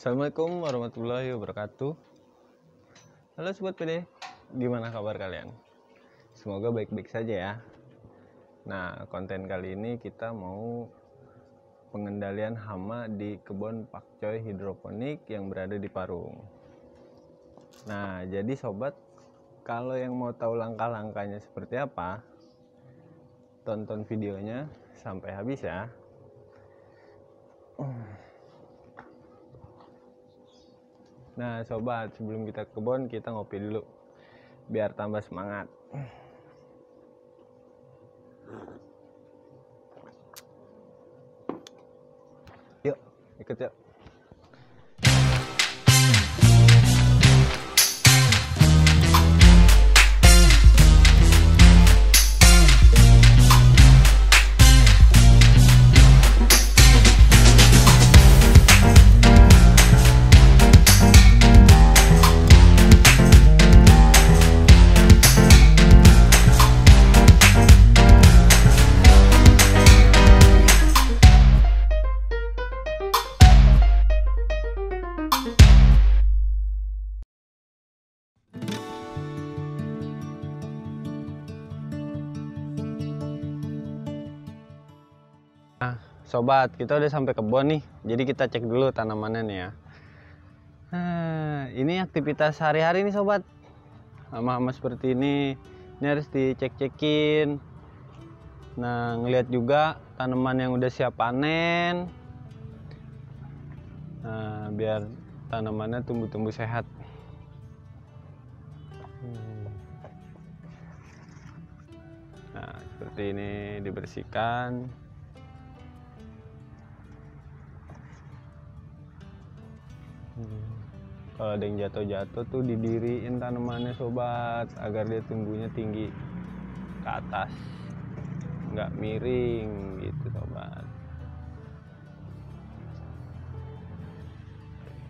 Assalamualaikum warahmatullahi wabarakatuh. Halo Sobat PD, gimana kabar kalian? Semoga baik-baik saja ya. Nah, konten kali ini kita mau pengendalian hama di kebun pakcoy hidroponik yang berada di Parung. Nah, jadi sobat, kalau yang mau tahu langkah-langkahnya seperti apa, tonton videonya sampai habis ya. Nah sobat, sebelum kita ke kebun kita ngopi dulu biar tambah semangat. Yuk ikut yuk. Nah, sobat, kita udah sampai kebun nih. Jadi kita cek dulu tanamannya nih ya. Nah, ini aktivitas sehari-hari nih sobat. Hama-hama seperti ini harus dicek-cekin. Nah, ngelihat juga tanaman yang udah siap panen. Nah, biar tanamannya tumbuh-tumbuh sehat. Nah, seperti ini dibersihkan. Kalau ada yang jatuh-jatuh tuh didiriin tanamannya sobat, agar dia tumbuhnya tinggi ke atas, nggak miring gitu sobat.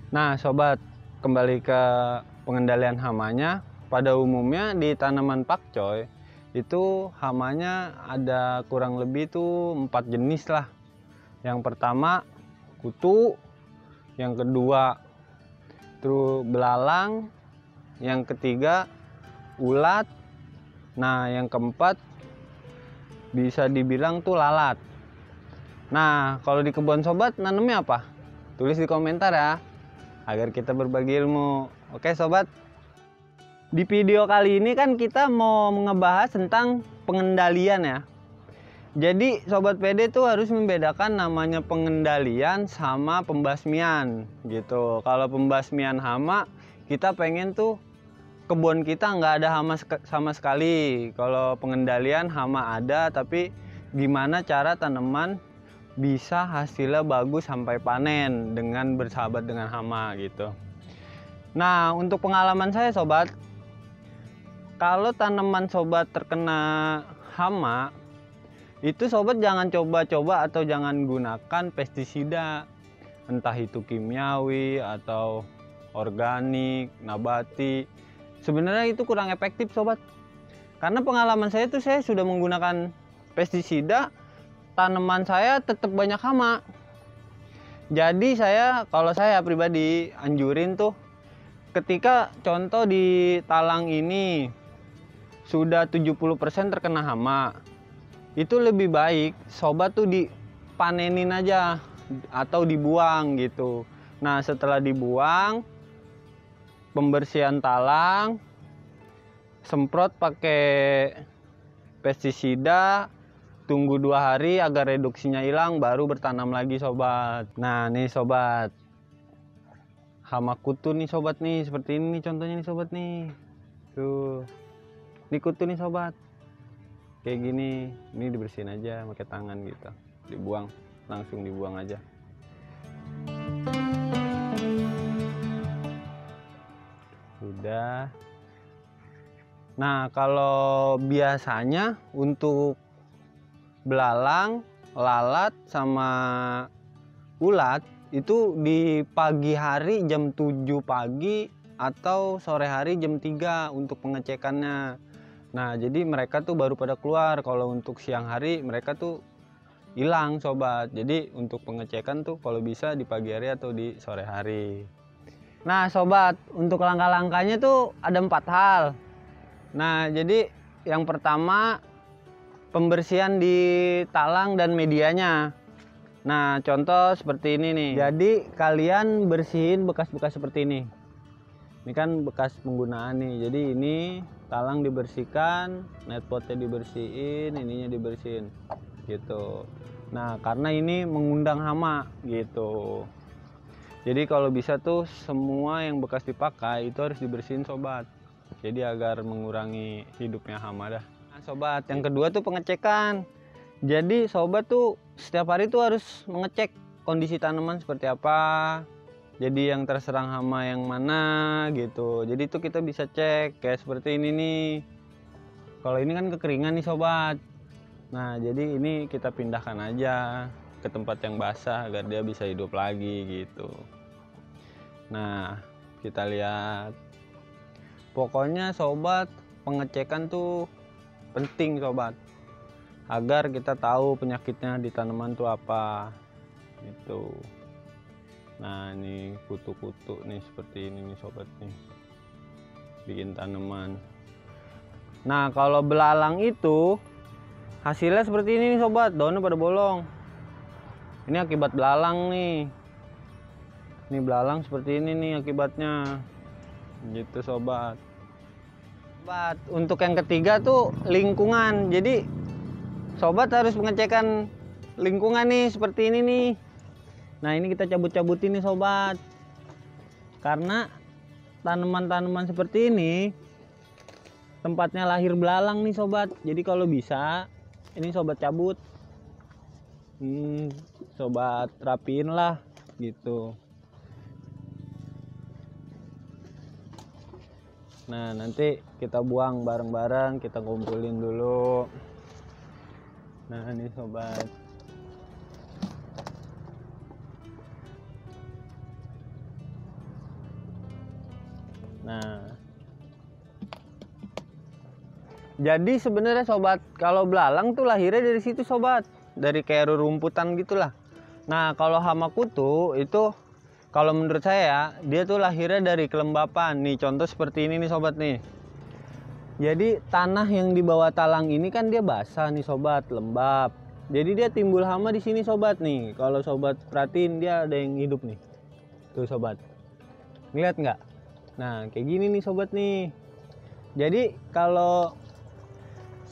Nah sobat, kembali ke pengendalian hamanya. Pada umumnya di tanaman pakcoy itu hamanya ada kurang lebih tuh 4 jenis lah. Yang pertama kutu, yang kedua terus belalang, yang ketiga ulat, nah yang keempat bisa dibilang tuh lalat. Nah kalau di kebun sobat nanemnya apa? Tulis di komentar ya, agar kita berbagi ilmu. Oke sobat, di video kali ini kan kita mau ngebahas tentang pengendalian ya. Jadi sobat PD tuh harus membedakan namanya pengendalian sama pembasmian gitu. Kalau pembasmian hama, kita pengen tuh kebun kita nggak ada hama sama sekali. Kalau pengendalian hama ada, tapi gimana cara tanaman bisa hasilnya bagus sampai panen dengan bersahabat dengan hama gitu. Nah untuk pengalaman saya sobat, kalau tanaman sobat terkena hama, itu sobat jangan coba-coba atau jangan gunakan pestisida, entah itu kimiawi atau organik, nabati. Sebenarnya itu kurang efektif sobat, karena pengalaman saya tuh saya sudah menggunakan pestisida, tanaman saya tetap banyak hama. Jadi kalau saya pribadi anjurin tuh, ketika contoh di talang ini sudah 70% terkena hama, itu lebih baik sobat tuh dipanenin aja atau dibuang gitu. Nah setelah dibuang, pembersihan talang, semprot pakai pestisida, tunggu 2 hari agar reduksinya hilang, baru bertanam lagi sobat. Nah nih sobat, hama kutu nih sobat nih, seperti ini nih contohnya nih sobat nih. Tuh, ini kutu nih sobat. Kayak gini, ini dibersihin aja pakai tangan gitu, dibuang, langsung dibuang aja. Udah. Nah kalau biasanya untuk belalang, lalat sama ulat itu di pagi hari jam 7 pagi atau sore hari jam 3 untuk pengecekannya. Nah jadi mereka tuh baru pada keluar. Kalau untuk siang hari mereka tuh hilang sobat. Jadi untuk pengecekan tuh kalau bisa di pagi hari atau di sore hari. Nah sobat, untuk langkah-langkahnya tuh ada 4 hal. Nah jadi yang pertama, pembersihan di talang dan medianya. Nah contoh seperti ini nih. Jadi kalian bersihin bekas-bekas seperti ini. Ini kan bekas penggunaan nih. Jadi ini talang dibersihkan, netpotnya dibersihin, ininya dibersihin gitu. Nah karena ini mengundang hama gitu. Jadi kalau bisa tuh semua yang bekas dipakai itu harus dibersihin sobat. Jadi agar mengurangi hidupnya hama dah. Nah sobat, yang kedua tuh pengecekan. Jadi sobat tuh setiap hari tuh harus mengecek kondisi tanaman seperti apa. Jadi yang terserang hama yang mana gitu. Jadi itu kita bisa cek kayak seperti ini nih. Kalau ini kan kekeringan nih sobat. Nah jadi ini kita pindahkan aja ke tempat yang basah agar dia bisa hidup lagi gitu. Nah kita lihat. Pokoknya sobat, pengecekan tuh penting sobat. Agar kita tahu penyakitnya di tanaman tuh apa gitu. Nah ini kutu-kutu nih seperti ini nih sobat nih, bikin tanaman. Nah kalau belalang itu hasilnya seperti ini nih sobat, daunnya pada bolong. Ini akibat belalang nih. Ini belalang seperti ini nih akibatnya gitu sobat. Sobat, untuk yang ketiga tuh lingkungan. Jadi sobat harus pengecekan lingkungan nih seperti ini nih. Nah ini kita cabut-cabutin nih sobat. Karena tanaman-tanaman seperti ini tempatnya lahir belalang nih sobat. Jadi kalau bisa ini sobat cabut. Sobat rapiin lah gitu. Nah nanti kita buang bareng-bareng, kita kumpulin dulu. Nah ini sobat. Nah, jadi sebenarnya sobat, kalau belalang tuh lahirnya dari situ sobat, dari kayak rerumputan gitulah. Nah, kalau hama kutu itu, kalau menurut saya dia tuh lahirnya dari kelembapan. Nih contoh seperti ini nih sobat nih. Jadi tanah yang di bawah talang ini kan dia basah nih sobat, lembab. Jadi dia timbul hama di sini sobat nih. Kalau sobat perhatiin dia ada yang hidup nih. Tuh sobat, ngeliat nggak? Nah kayak gini nih sobat nih. Jadi kalau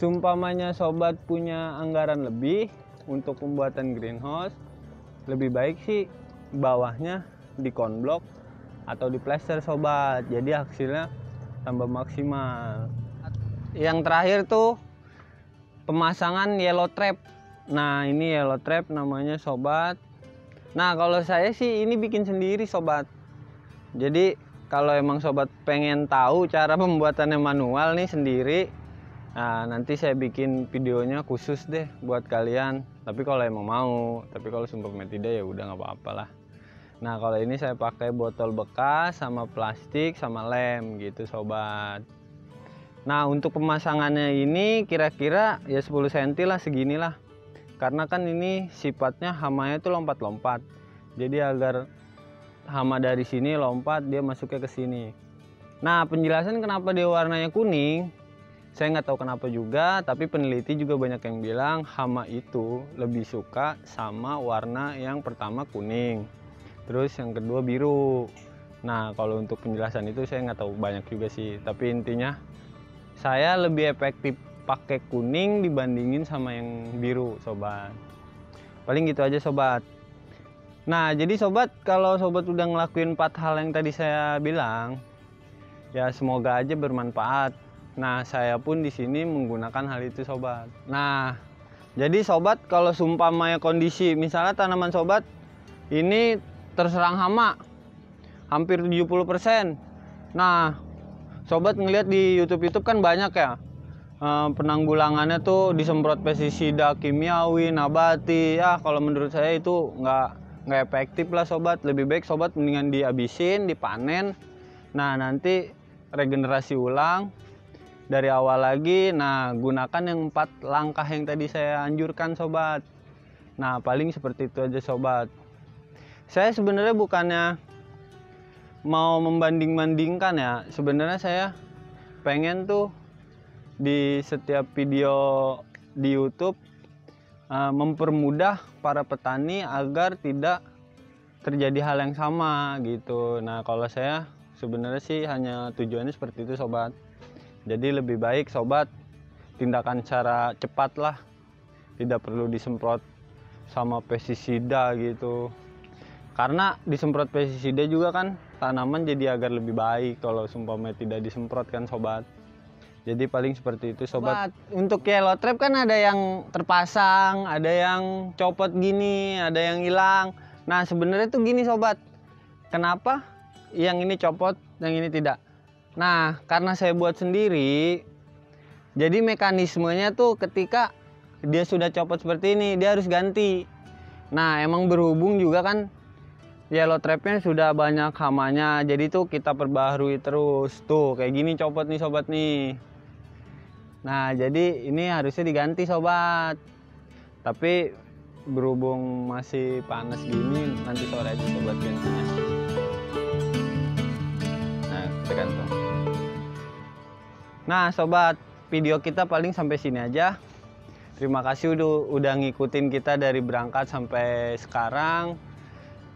seumpamanya sobat punya anggaran lebih untuk pembuatan greenhouse, lebih baik sih bawahnya di konblok atau di plester sobat. Jadi hasilnya tambah maksimal. Yang terakhir tuh pemasangan yellow trap. Nah ini yellow trap namanya sobat. Nah kalau saya sih ini bikin sendiri sobat. Jadi kalau emang sobat pengen tahu cara pembuatannya manual nih sendiri, nah nanti saya bikin videonya khusus deh buat kalian. Tapi kalau emang mau, tapi kalau sumpah tidak ya udah nggak apa-apa lah. Nah kalau ini saya pakai botol bekas sama plastik sama lem gitu sobat. Nah untuk pemasangannya ini kira-kira ya 10 cm lah, seginilah. Karena kan ini sifatnya hamanya itu lompat-lompat. Jadi agar hama dari sini lompat dia masuknya ke sini. Nah penjelasan kenapa dia warnanya kuning, saya nggak tahu kenapa juga, tapi peneliti juga banyak yang bilang hama itu lebih suka sama warna yang pertama kuning, terus yang kedua biru. Nah kalau untuk penjelasan itu saya nggak tahu banyak juga sih, tapi intinya saya lebih efektif pakai kuning dibandingin sama yang biru sobat. Paling gitu aja sobat. Nah jadi sobat, kalau sobat udah ngelakuin 4 hal yang tadi saya bilang, ya semoga aja bermanfaat. Nah saya pun di sini menggunakan hal itu sobat. Nah jadi sobat, kalau seumpamanya kondisi misalnya tanaman sobat ini terserang hama hampir 70%. Nah sobat ngelihat di YouTube kan banyak ya penanggulangannya tuh disemprot pestisida kimiawi, nabati. Ya kalau menurut saya itu nggak efektif lah sobat. Lebih baik sobat mendingan dihabisin, dipanen. Nah nanti regenerasi ulang dari awal lagi. Nah gunakan yang 4 langkah yang tadi saya anjurkan sobat. Nah, paling seperti itu aja sobat. Saya sebenarnya bukannya mau membanding-bandingkan ya. Sebenarnya saya pengen tuh di setiap video di YouTube mempermudah para petani agar tidak terjadi hal yang sama gitu. Nah, kalau saya sebenarnya sih hanya tujuannya seperti itu sobat. Jadi lebih baik sobat tindakan secara cepat lah, tidak perlu disemprot sama pestisida gitu. Karena disemprot pestisida juga kan tanaman jadi agar lebih baik kalau seumpamanya tidak disemprot kan sobat. Jadi paling seperti itu sobat. Untuk yellow trap kan ada yang terpasang, ada yang copot gini, ada yang hilang. Nah, sebenarnya tuh gini sobat, kenapa yang ini copot, yang ini tidak? Nah, karena saya buat sendiri, jadi mekanismenya tuh ketika dia sudah copot seperti ini, dia harus ganti. Nah, emang berhubung juga kan yellow trapnya sudah banyak hamanya, jadi tuh kita perbaharui terus. Tuh kayak gini copot nih sobat nih. Nah, jadi ini harusnya diganti sobat. Tapi berhubung masih panas gini, nanti sore aja sobat gantinya. Nah, kita gantung. Nah sobat, video kita paling sampai sini aja. Terima kasih udah ngikutin kita dari berangkat sampai sekarang.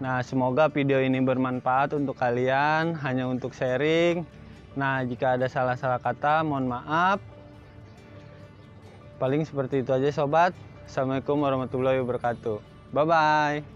Nah, semoga video ini bermanfaat untuk kalian, hanya untuk sharing. Nah, jika ada salah-salah kata, mohon maaf. Paling seperti itu aja sobat. Assalamualaikum warahmatullahi wabarakatuh. Bye-bye.